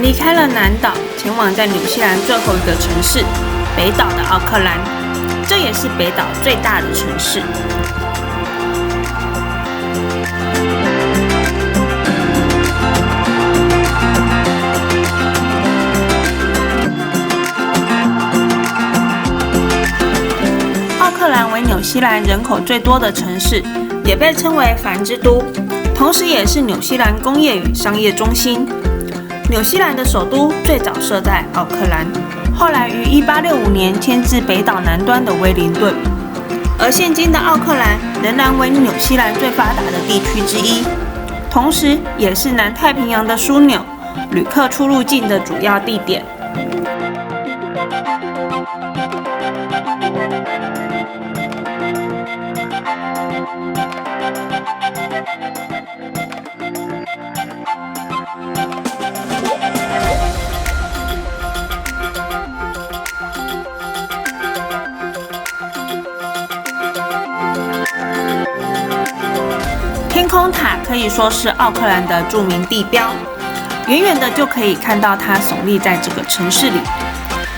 们离开了南岛，前往在纽西兰最后一个城市北岛的奥克兰，这也是北岛最大的城市。奥克兰为纽西兰人口最多的城市，也被称为帆之都，同时也是纽西兰工业与商业中心。纽西兰的首都最早设在奥克兰，后来于1865年迁至北岛南端的威灵顿。而现今的奥克兰仍然为纽西兰最发达的地区之一，同时也是南太平洋的枢纽，旅客出入境的主要地点。天空塔可以说是奥克兰的著名地标，远远的就可以看到它耸立在这个城市里，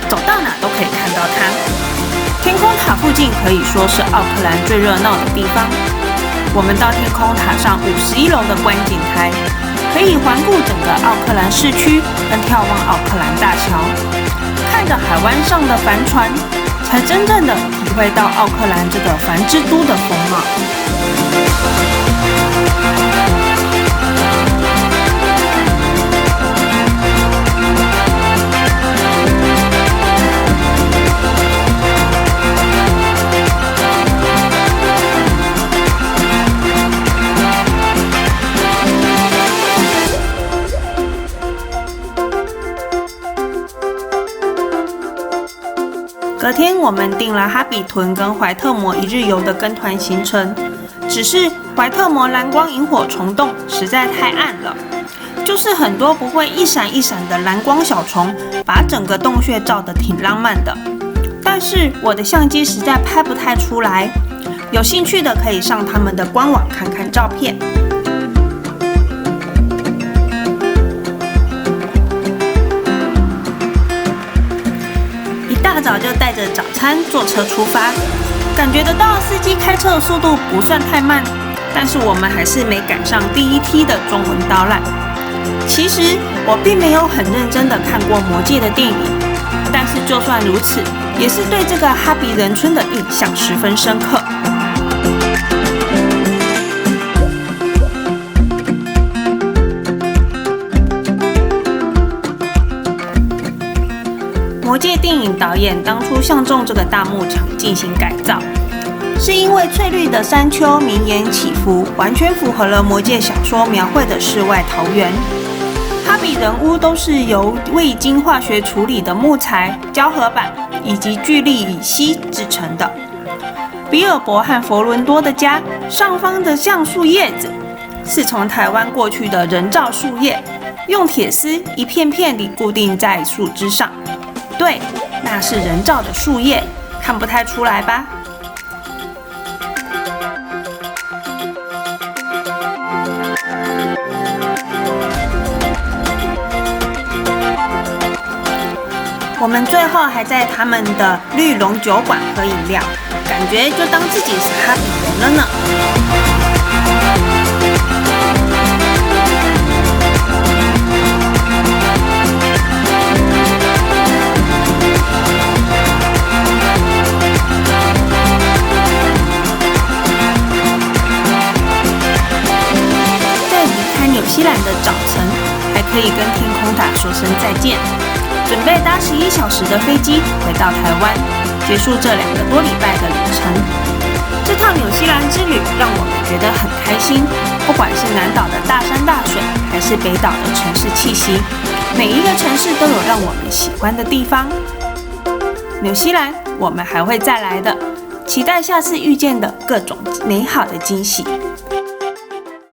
走到哪都可以看到它。天空塔附近可以说是奥克兰最热闹的地方。我们到天空塔上51楼的观景台，可以环顾整个奥克兰市区，跟眺望奥克兰大桥，看着海湾上的帆船，才真正的体会到奥克兰这个帆之都的风貌。隔天，我们订了哈比屯跟怀特摩一日游的跟团行程，只是怀特摩蓝光萤火虫洞实在太暗了，就是很多不会一闪一闪的蓝光小虫，把整个洞穴照得挺浪漫的。但是我的相机实在拍不太出来，有兴趣的可以上他们的官网看看照片。大早就带着早餐坐车出发，感觉得到司机开车的速度不算太慢，但是我们还是没赶上第一梯的中文导览。其实我并没有很认真的看过《魔戒》的电影，但是就算如此，也是对这个哈比人村的印象十分深刻。魔戒电影导演当初相中这个大牧场进行改造，是因为翠绿的山丘绵延起伏，完全符合了魔戒小说描绘的世外桃源。哈比人屋都是由未经化学处理的木材、胶合板以及聚氯乙烯制成的。比尔博和佛伦多的家上方的橡树叶子，是从台湾过去的人造树叶，用铁丝一片片地固定在树枝上。对，那是人造的树叶，看不太出来吧？我们最后还在他们的绿龙酒馆喝饮料，感觉就当自己是哈比人了呢。纽西兰的早晨，还可以跟天空塔说声再见，准备搭11小时的飞机回到台湾，结束这2个多礼拜的旅程。这趟纽西兰之旅让我们觉得很开心，不管是南岛的大山大水，还是北岛的城市气息，每一个城市都有让我们喜欢的地方。纽西兰，我们还会再来的，期待下次遇见的各种美好的惊喜。